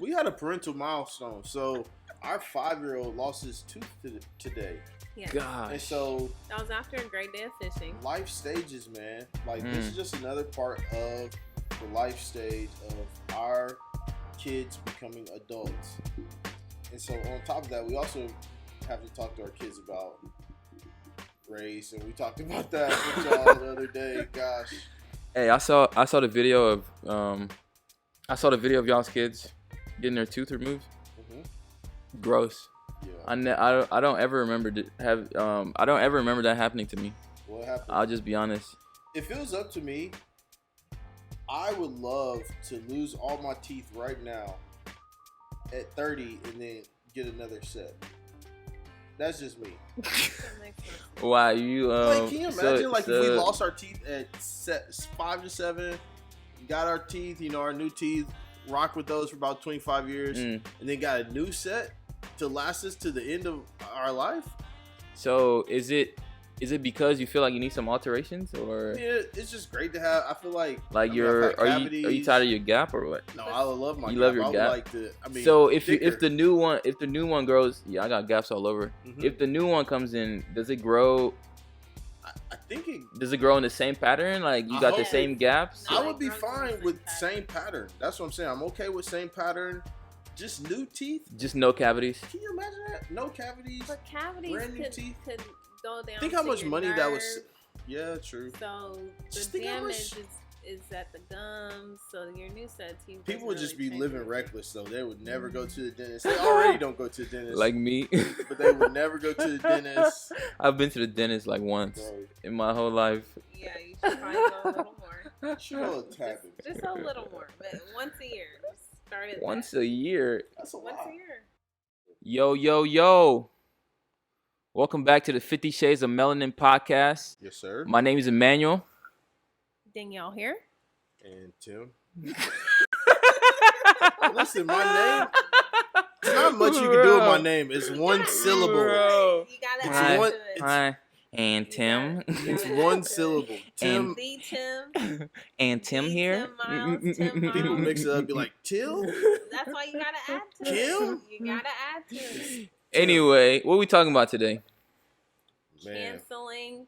We had a parental milestone. So our 5-year-old lost his tooth today. Yeah. Gosh. And so that was after a great day of fishing. life stages, man. Like this is just another part of the life stage of our kids becoming adults. And so on top of that, we also have to talk to our kids about race, and we talked about that with y'all the other day. Gosh. Hey, I saw the video of y'all's kids getting their tooth removed. Gross. Yeah. I don't ever remember that happening to me. What happened? I'll just be honest. If it was up to me, I would love to lose all my teeth right now at 30 and then get another set. That's just me. Wow, you like, can you imagine if we lost our teeth at 5 to 7, got our teeth, our new teeth, rock with those for about 25 years, and then got a new set to last us to the end of our life? So is it because you feel like you need some alterations, or? Yeah, it's just great to have. I feel like are you tired of your gap or what? No, I love my. You gap. love your I would gap. like to. So if the new one grows, I got gaps all over. Mm-hmm. If the new one comes in, does it grow? I think it. Does it grow in the same pattern? Like you got the same gaps? I would be fine with same pattern. That's what I'm saying. I'm okay with same pattern. Just new teeth. Just no cavities. Can you imagine that? No cavities. But cavities brand new teeth. could go down. Think how much money nerves. that was. Yeah, true. So Just the think how damage much. is at the gums. So your new set of teeth. People would doesn't just really be change living anything. reckless, though. They would never go to the dentist. They already don't go to the dentist. Like me. But they would never go to the dentist. I've been to the dentist like once in my whole life. Yeah, you should probably go a little more. Just a little more, but once a year. Start it Once a year. That's a Once lot. a year. Yo. Welcome back to the 50 Shades of Melanin podcast. Yes, sir. My name is Emmanuel. Danielle here. And Tim. Listen, my name. There's not much you can do with my name. It's one syllable. Bro. You gotta It's add one- to it. Hi. And Tim. It's one syllable. Tim. The Tim. And Tim here. Tim Miles, Tim Miles. People mix it up and be like, Till? That's why you gotta add to Kim? it. You gotta add to it. Anyway, what are we talking about today? Man. Canceling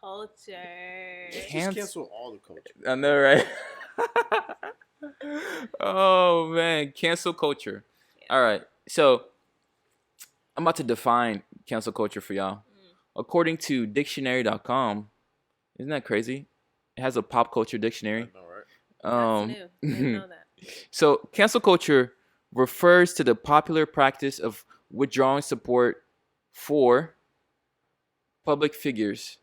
culture. Just cancel all the culture. I know, right? Oh, man. Cancel culture. Yeah. All right. So, I'm about to define cancel culture for y'all. According to dictionary.com, isn't that crazy? It has a pop culture dictionary. I know, right? That's new. Didn't know that. So, cancel culture refers to the popular practice of withdrawing support for public figures.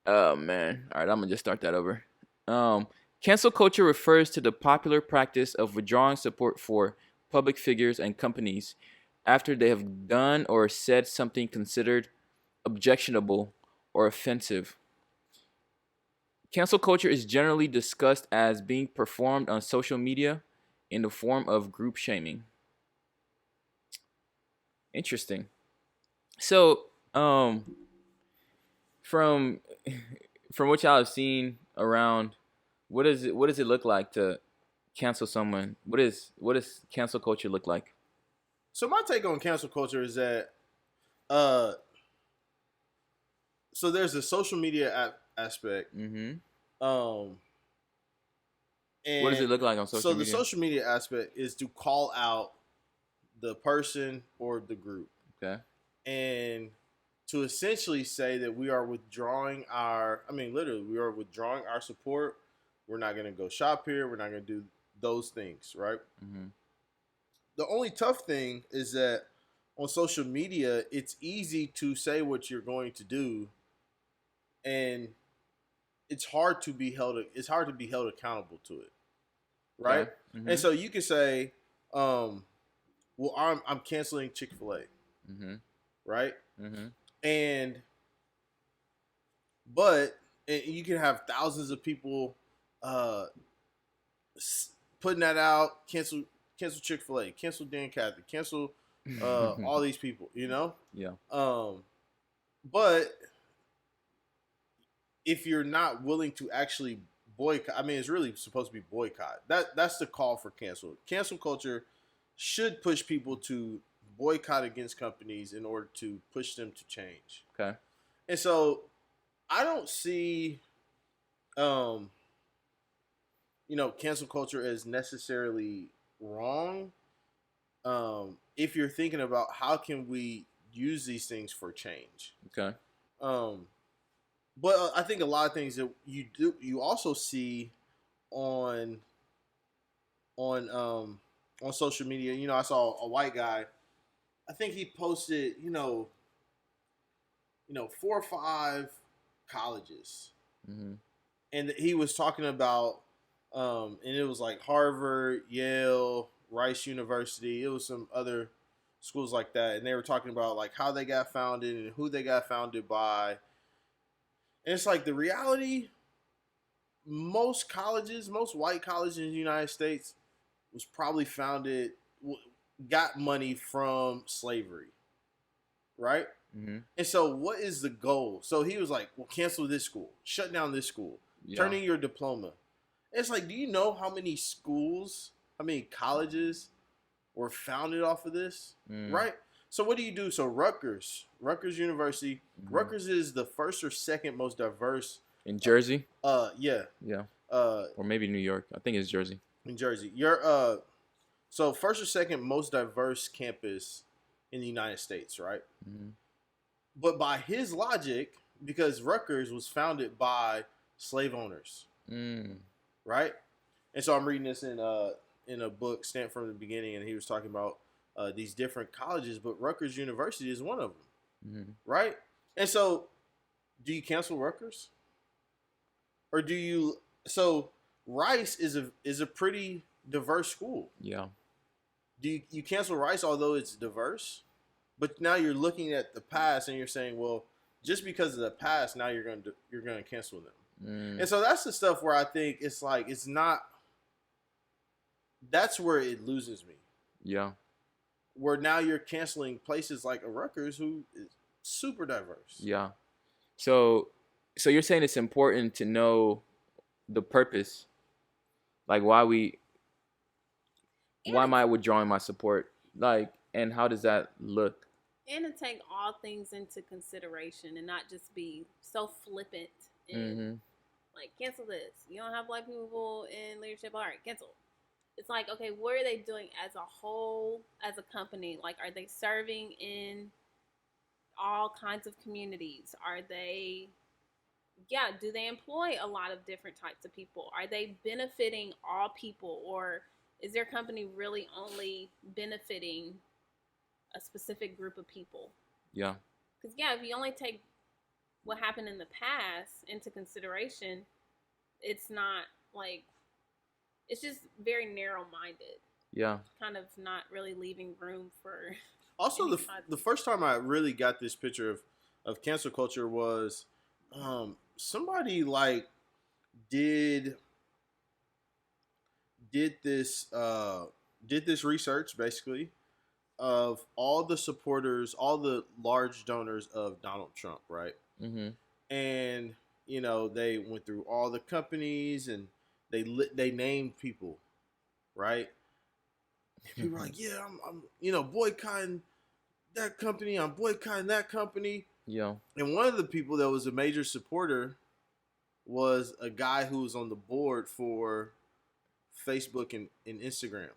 Oh, man. All right, I'm going to just start that over. Cancel culture refers to the popular practice of withdrawing support for public figures and companies after they have done or said something considered objectionable or offensive. Cancel culture is generally discussed as being performed on social media in the form of group shaming. Interesting. So, from what y'all have seen around, what does it look like to cancel someone? What does cancel culture look like? So my take on cancel culture is that, so there's a social media aspect. Mm-hmm. And What does it look like on social media? So the social media aspect is to call out the person or the group. Okay. And to essentially say that we are withdrawing we are withdrawing our support. We're not going to go shop here. We're not going to do those things, right? Mm-hmm. The only tough thing is that on social media, it's easy to say what you're going to do, and it's hard to be held accountable to it, right? Yeah. Mm-hmm. And so you can say, well, I'm canceling Chick-fil-A, Mm-hmm. right? Mm-hmm. But you can have thousands of people putting that out, cancel Chick-fil-A, cancel Dan Cathy, cancel all these people, Yeah. But if you're not willing to actually boycott, it's really supposed to be boycott. That's the call for cancel. Cancel culture should push people to boycott against companies in order to push them to change. Okay. And so I don't see, cancel culture as necessarily wrong. If you're thinking about how can we use these things for change. Okay. But I think a lot of things that you also see on social media. I saw a white guy. I think he posted, 4 or 5 colleges, and he was talking about, and it was like Harvard, Yale, Rice University. It was some other schools like that, and they were talking about like how they got founded and who they got founded by. And it's like the reality. Most white colleges in the United States was probably got money from slavery, right? Mm-hmm. And so what is the goal? So he was like, well, cancel this school, shut down this school, turn in your diploma. And it's like, do you know how many colleges were founded off of this, right? So what do you do? So Rutgers University, Rutgers is the first or second most diverse. In Jersey? Yeah. Or maybe New York. I think it's Jersey. In Jersey. So first or second most diverse campus in the United States, right? Mm-hmm. But by his logic, because Rutgers was founded by slave owners, right? And so I'm reading this in a book, Stamped from the Beginning, and he was talking about these different colleges, but Rutgers University is one of them, right? And so, do you cancel Rutgers, or do you? So Rice is a pretty diverse school. Yeah. Do you cancel Rice, although it's diverse? But now you're looking at the past and you're saying, well, just because of the past, now you're going to cancel them. And so that's the stuff where I think it's like it's not. That's where it loses me. Yeah. Where now you're canceling places like a Rutgers who is super diverse. Yeah. So you're saying it's important to know the purpose, like why am I withdrawing my support, like, and how does that look? And to take all things into consideration and not just be so flippant and like, cancel this. You don't have black people in leadership. All right, cancel. It's like, okay, what are they doing as a whole, as a company? Like, are they serving in all kinds of communities? Are they, do they employ a lot of different types of people? Are they benefiting all people? Or is their company really only benefiting a specific group of people? Yeah. Because, if you only take what happened in the past into consideration, it's not like, it's just very narrow-minded. Yeah. Kind of not really leaving room for. Also, the first time I really got this picture of cancel culture was somebody like did this research basically of all the supporters, all the large donors of Donald Trump, right? Mm-hmm. And they went through all the companies and they named people, right? People were like, yeah, I'm boycotting that company. I'm boycotting that company. Yeah. And one of the people that was a major supporter was a guy who was on the board for Facebook and Instagram.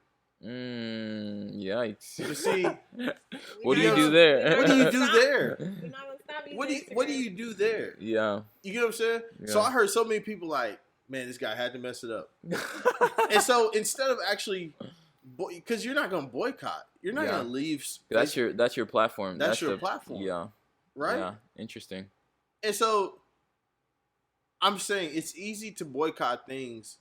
Yikes. You see, what do you do there? What do you do there? What do you do there? Yeah. You get what I'm saying? Yeah. So I heard so many people like, man, this guy had to mess it up. And so instead of actually, because you're not going to boycott, you're not going to leave. That's your platform. That's your platform. Yeah. Right? Yeah. Interesting. And so I'm saying it's easy to boycott things.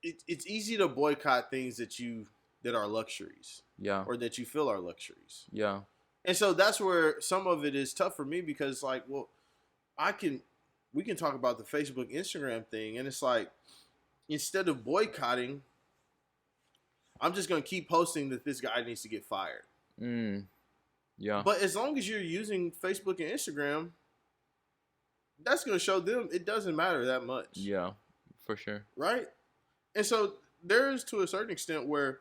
It's easy to boycott things that are luxuries. Yeah. Or that you feel are luxuries. Yeah. And so that's where some of it is tough for me because it's like, well, we can talk about the Facebook, Instagram thing, and it's like, instead of boycotting, I'm just going to keep posting that this guy needs to get fired. Yeah. But as long as you're using Facebook and Instagram, that's going to show them it doesn't matter that much. Yeah, for sure. Right? And so there is to a certain extent where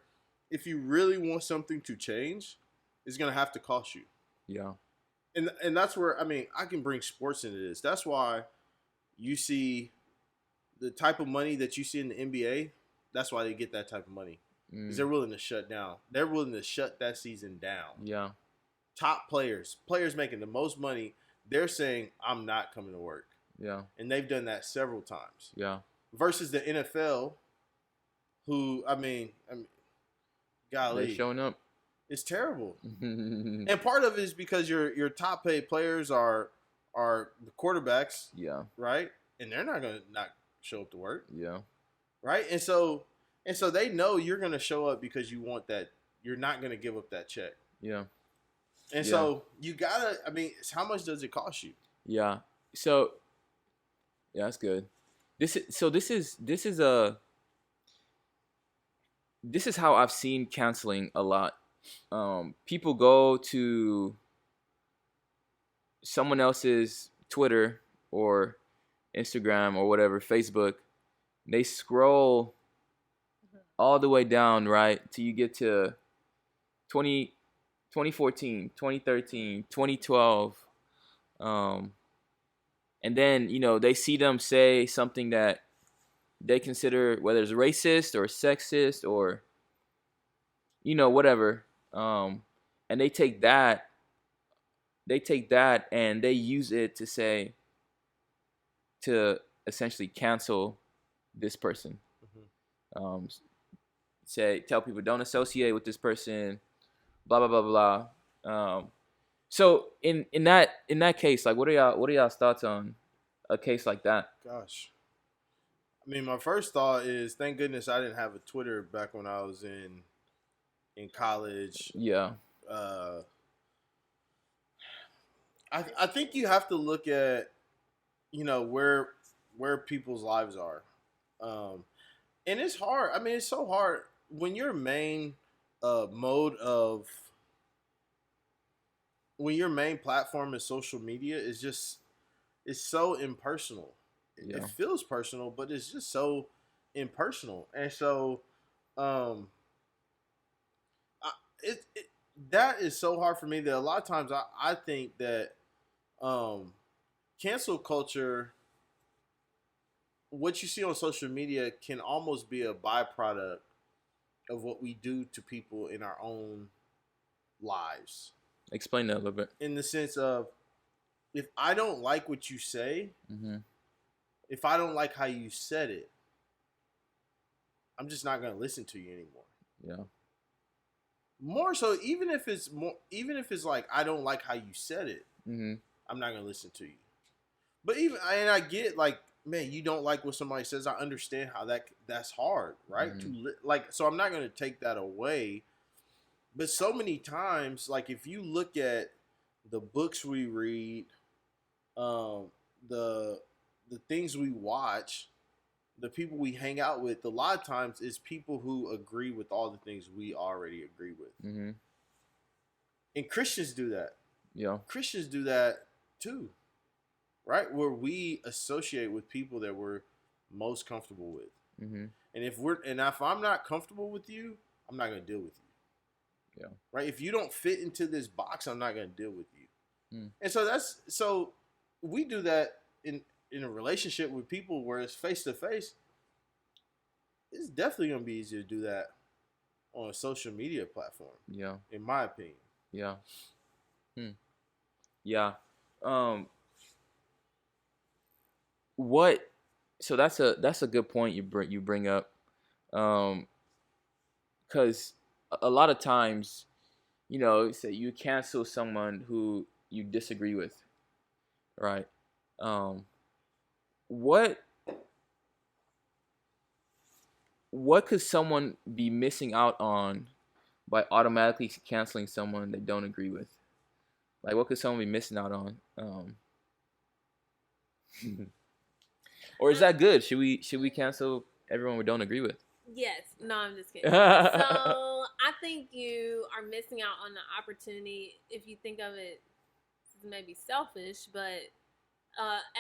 if you really want something to change, it's gonna have to cost you. Yeah. And that's where, I mean, I can bring sports into this. That's why you see the type of money that you see in the NBA. That's why they get that type of money, because they're willing to shut down. They're willing to shut that season down. Yeah. Top players making the most money, they're saying, I'm not coming to work. Yeah. And they've done that several times. Yeah. Versus the NFL, who, I mean, golly, They're showing up. it's terrible. And part of it is because your top paid players are the quarterbacks, Yeah. right? And they're not gonna not show up to work, Yeah. right? And so they know you're gonna show up because you want that. You're not gonna give up that check. Yeah. And Yeah. so you gotta. I mean, how much does it cost you? Yeah. So, yeah, that's good. This is how I've seen canceling a lot. People go to someone else's Twitter or Instagram or whatever, Facebook. They scroll all the way down, right, till you get to 2014, 2013, 2012. And then, they see them say something that they consider, whether it's racist or sexist or, whatever. And they take that and they use it to essentially cancel this person. Tell people don't associate with this person, blah blah blah blah. So in that case, like, what are y'all's thoughts on a case like that? Gosh, I mean, my first thought is, thank goodness I didn't have a Twitter back when I was in college. Yeah. I think you have to look at, where people's lives are, and it's hard. I mean, it's so hard when your main when your main platform is social media it's so impersonal. Yeah. It feels personal, but it's just so impersonal, and so that is so hard for me that a lot of times I think that cancel culture, what you see on social media, can almost be a byproduct of what we do to people in our own lives. Explain that a little bit. In the sense of, if I don't like what you say, if I don't like how you said it, I'm just not going to listen to you anymore. Yeah. More so, even if it's like, I don't like how you said it, I'm not going to listen to you. But I get, like, man, you don't like what somebody says. I understand how that's hard, right? So I'm not going to take that away. But so many times, like, if you look at the books we read, the things we watch, the people we hang out with, a lot of times is people who agree with all the things we already agree with. And Christians do that. Yeah. Christians do that too, right? Where we associate with people that we're most comfortable with. And if I'm not comfortable with you, I'm not going to deal with you. Yeah. Right? If you don't fit into this box, I'm not going to deal with you. And so we do that in a relationship with people where it's face to face. It's definitely going to be easier to do that on a social media platform. Yeah. In my opinion. Yeah. Yeah. So that's a good point you bring up. Because a lot of times, say you cancel someone who you disagree with, right? What could someone be missing out on by automatically canceling someone they don't agree with? Like, what could someone be missing out on? Or is that good? Should we cancel everyone we don't agree with? Yes. No, I'm just kidding. So I think you are missing out on the opportunity, if you think of it, maybe selfish, but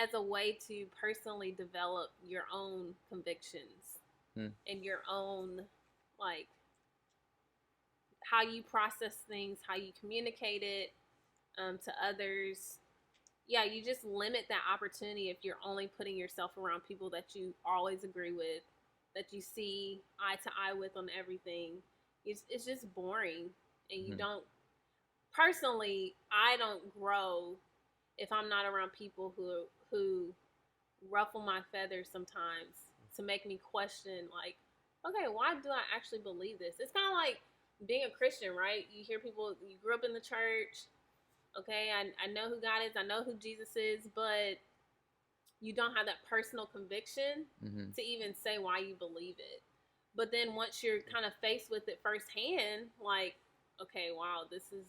as a way to personally develop your own convictions and your own, like, how you process things, how you communicate it to others. Yeah, you just limit that opportunity if you're only putting yourself around people that you always agree with, that you see eye to eye with on everything. It's just boring, and you don't. Personally, I don't grow if I'm not around people who ruffle my feathers sometimes to make me question, like, okay, why do I actually believe this? It's kind of like being a Christian, right? You hear people, you grew up in the church, okay, I know who God is, I know who Jesus is, but you don't have that personal conviction to even say why you believe it. But then once you're kind of faced with it firsthand, like, okay, wow, this is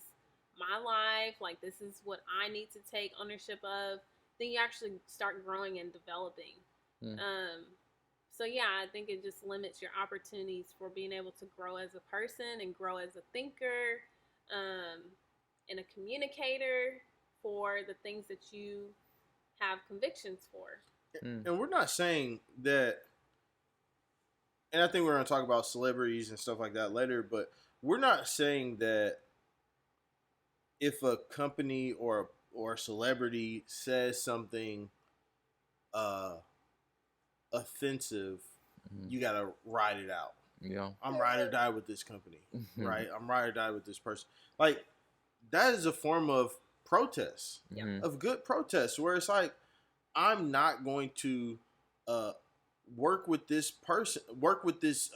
my life, like, this is what I need to take ownership of, then you actually start growing and developing. So yeah, I think it just limits your opportunities for being able to grow as a person and grow as a thinker, and a communicator for the things that you have convictions for. And we're not saying that, and I think we're going to talk about celebrities and stuff like that later, but we're not saying that if a company or a celebrity says something offensive, you got to ride it out. Yeah. I'm ride or die with this company, right? I'm ride or die with this person. Like, that is a form of protest, of good protest, where it's like, I'm not going to work with this person, work with this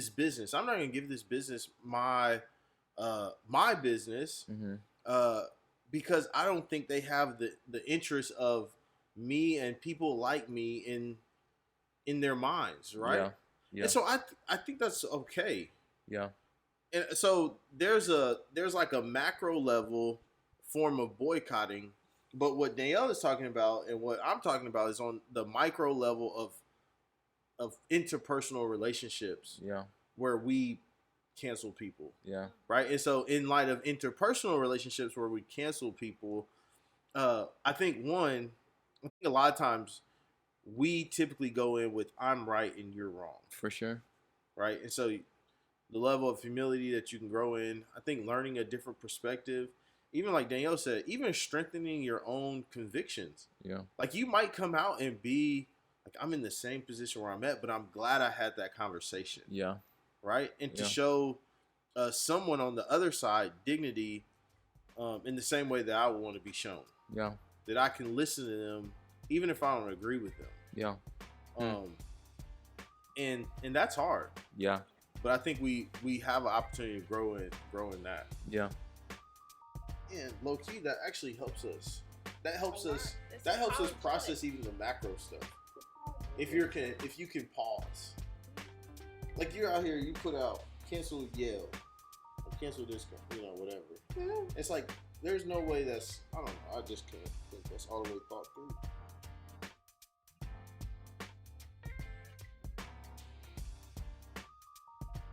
business. I'm not going to give this business my business because I don't think they have the interest of me and people like me in their minds, right? Yeah. And so I think that's okay. Yeah. And so there's like a macro level form of boycotting, but what Danielle is talking about and what I'm talking about is on the micro level of interpersonal relationships. Yeah. Where we cancel people. Yeah. Right. And so in light of interpersonal relationships where we cancel people, I think a lot of times we typically go in with I'm right and you're wrong. For sure. Right. And so the level of humility that you can grow in, I think learning a different perspective, even like Danielle said, even strengthening your own convictions. Yeah. Like, you might come out and be like, I'm in the same position where I'm at, but I'm glad I had that conversation. Yeah. Right. And to show someone on the other side dignity in the same way that I would want to be shown. Yeah. That I can listen to them even if I don't agree with them. Yeah. And that's hard. Yeah. But I think we have an opportunity to grow in that. Yeah. And low key, that actually helps us. That helps us process even the macro stuff. If you can pause. Like, you're out here, you put out cancel Yale, or cancel this, whatever. It's like, there's no way that's, I don't know, I just can't think that's all the way thought through.